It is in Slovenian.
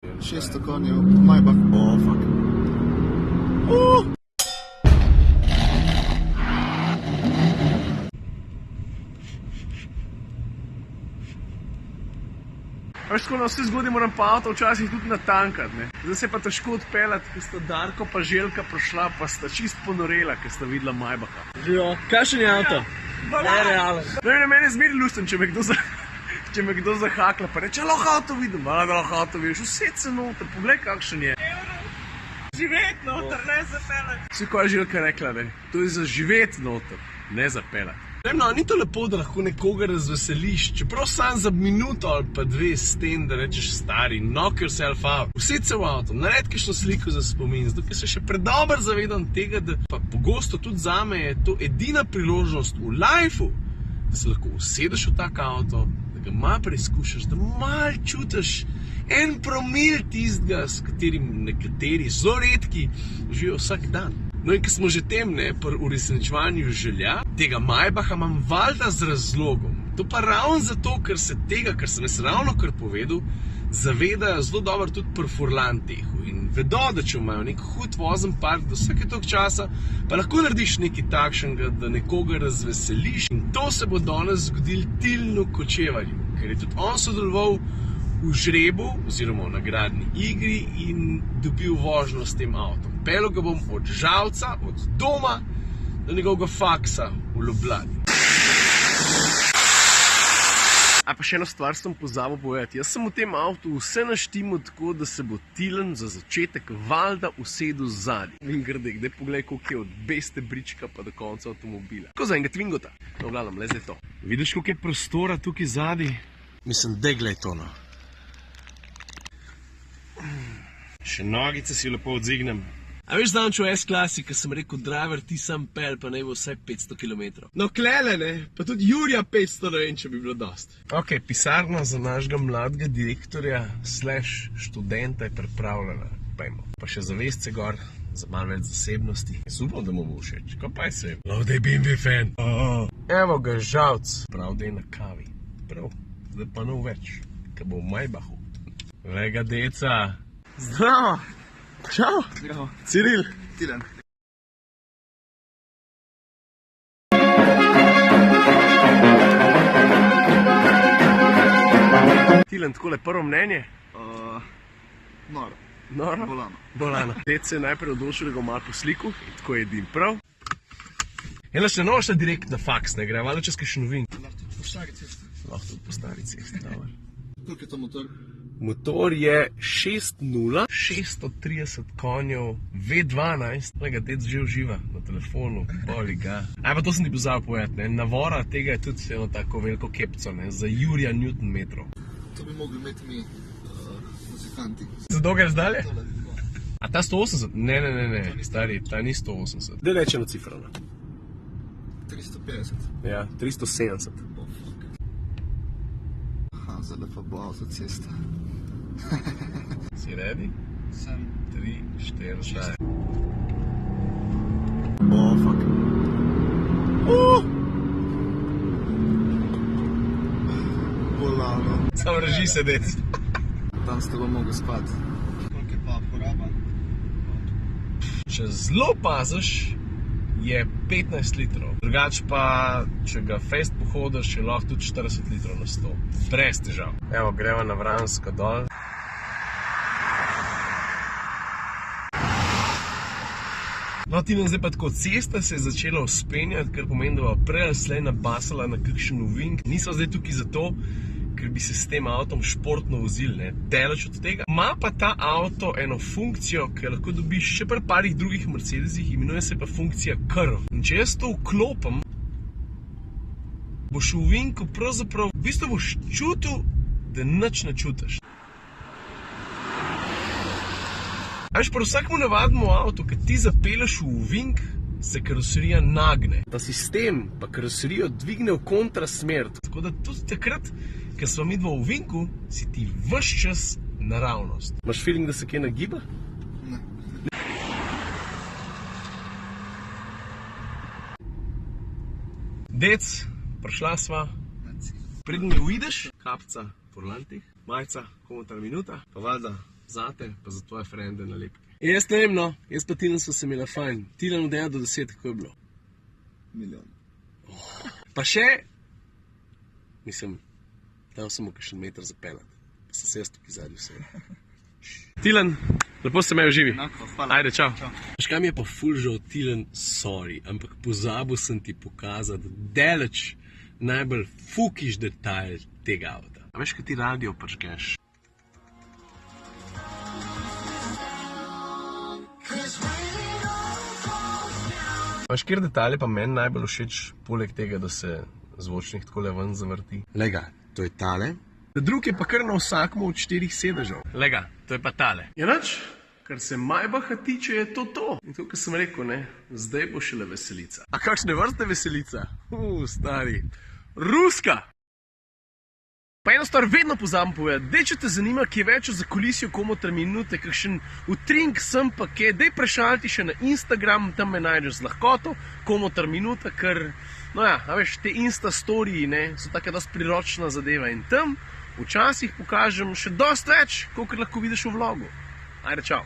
600 konjev, Maybach. Oh, fuck. Veš, ko na vse zgodi moram pa avto včasih tudi natankati, ne. Zdaj se je pa težko odpeljati, ker sta Darko pa Željka prišla, pa sta čist ponorela, ker sta videla Maybacha. Živo. Kakšen je avto? Nerealen. Ne, meni je zmeri lusten, če me kdo zahakla, pa reče, lahko avto vidim, da lahko avto vidiš, vse se noter, poglej kakšen je. Živeti noter, ne zapeljati. Vsi, ko je Željka rekla, ne, to je za živeti noter, ne za peljati. No, ni to lepo, da lahko nekoga razveseliš, čeprav sam za minuto ali pa dve s tem, da rečeš stari, knock yourself out. Usedь se v avto, naredi kakšno sliko za spomin, zato ker se še predober zavedam tega, da pa pogosto tudi zame je to edina priložnost v lifeu, da se lahko usedeš v tak avto, da ga malo preizkušaš, da malo čutiš en promil tistega, s katerim nekateri zelo redki živijo vsak dan. No in ko smo že tem, ne, pri uresničevanju želja, tega Maybacha imam valjda z razlogom. To pa ravno zato, ker se tega, kar sem jaz ravno kar povedal, zavedajo zelo dobro tudi pri furlantehu in vedo, da če imajo nek hud vozen park do vsake toliko časa, pa lahko narediš nekaj takšnega, da nekoga razveseliš. In to se bo danes zgodilo Tilnu Kočevarju, ker je tudi on sodeloval v žrebu oziroma v nagradni igri in dobil vožnjo s tem avtom. Peljal ga bom od Žalca, od doma do njegovega faksa v Ljubljani. A pa še eno stvar sem pozabil povedati. Jaz sem v tem avtu vse naštimal tako, da se bo Tilen za začetek valjda usedel zadnji. In grdek, daj poglej, koliko je od beste brička pa do konca avtomobila. Tako za enega Twingota. No, gledam, le zdaj to. Vidiš, koliko je prostora tukaj zadnji? Mislim, daj glej to, no. Še nogice si lepo odzignem. A veš zančo S-klasi, ko sem rekel, driver, ti sam pel, pa naj bo vsaj 500 km. No, klele, ne, pa tudi Jurija 500, ne vem, če bi bilo dost. Ok, pisarna za našega mladega direktorja / študenta je pripravljena. Pejmo. Pa še zavestce gor, za malo več zasebnosti. Upam, da mu bo všeč. Kaj pa je se? Lov, da je BMW fan. Evo ga, Žalc. Prav, da je na kavi. Prav, zdaj pa nov več, ko bo v Maybachu. Lega, deca. Zdravo. Čau. Zdravo. Ciril. Tilen. Tilen, takole prvo mnenje? Noro. Noro? Bolano. Bolano. Dec se je najprej odločil, da ga malo po sliku, in tako je edin prav. Ena še nova šla direkt na faks, ne gre, valjda čez kakšen novin. Lahko tudi po stari cesti. Lahko tudi po stari cesti, dobro. Koliko je to motor? Motor je 6.0, 630 konjev, V12, tega dec že uživa na telefonu, boli ga. Aj pa to sem ti pozabil povedati, ne, navora tega je tudi eno tako veliko kepco, ne, za Jurija Newton-metrov. To bi mogli imeti mi muzikanti. Za dolga je zdalje? A ta 180? Ne, stari, ta ni 180. Daj reči eno cifro, ne. 350. Ja, 370. Oh, fuck. Aha, zdaj pa bo avtocesta. Si ready? Sem. 3, 4, 6. Oh, fuck. Bolano. Sam reži se, dec. Tam ste bo mogel spati. Koliko je pa poraba? Če zelo paziš, je 15 litrov. Drugač pa, če ga fest pohodiš, je lahko tudi 40 litrov na 100. Brez težav. Evo, greva na Vransko dol. No, Tina, zdaj pa tako, cesta se je začela vzpenjati, kar pomeni, da bo prej ali slej nabasala na kakšen ovink. Nismo zdaj tukaj zato, ker bi se s tem avtom športno vozili, ne, daleč od tega. Ma pa ta avto eno funkcijo, ki lahko dobiš še pri parih drugih Mercedesih, imenuje se pa funkcija Curve. In če jaz to vklopim, boš v ovinku pravzaprav, v bistvu boš čutil, da nič ne čutiš. A veš, pri vsakmu navadnemu avtu, kad ti zapelješ v ovink, se karoserija nagne. Ta sistem pa karoserijo dvigne v kontrasmer. Tako da tudi takrat, ko smo midva v ovinku, si ti ves čas naravnost. Imaš feeling, da se kaj nagiba? Ne. Dec, prišla sva. Preden mi uideš, kapca, furlantih, majca, komentar minuta, pa valjda zate, pa za tvoje frende nalepke. Jaz ne vem, no, jaz pa Tilen sva se imela fajn. Tilen od 1 do 10, kako je bilo? Milijon. Pa še, mislim, tam samo kakšen meter zapeljati. Pa sem se jaz tukaj zadnji vse. Tilen, lepo se me uživi. Hvala. Ajde, čau. Veš kaj mi je pa ful žal, Tilen, sorry, ampak pozabil sem ti pokazati daleč najbolj fukiš detajl tega avta. A veš, kaj ti radio prčkeš? Veš, kjer detalj je pa meni najbolj všeč, poleg tega, da se zvočnik takole ven zavrti? Lega, to je tale. Drug je pa kar na vsakmu od 4 sedežev. Lega, to je pa tale. Je nič, kar se Maybacha tiče, je to. In to, kar sem rekel, ne, zdaj bo šele veselica. A kakšne vrste veselica? Stari. Ruska! Pa eno stvar vedno pozabim povedati, dej, če te zanima, kje več o zakulisju Komotar Minute, kakšen utrink sem pa kje, dej prešaliti še na Instagram, tam me najdeš z lahkoto, Komotar Minuta, ker, no ja, a veš, te Insta storiji, ne, so taka dosti priročna zadeva in tam včasih pokažem še dosti več, kolikor lahko vidiš v vlogu. Ajde, čau.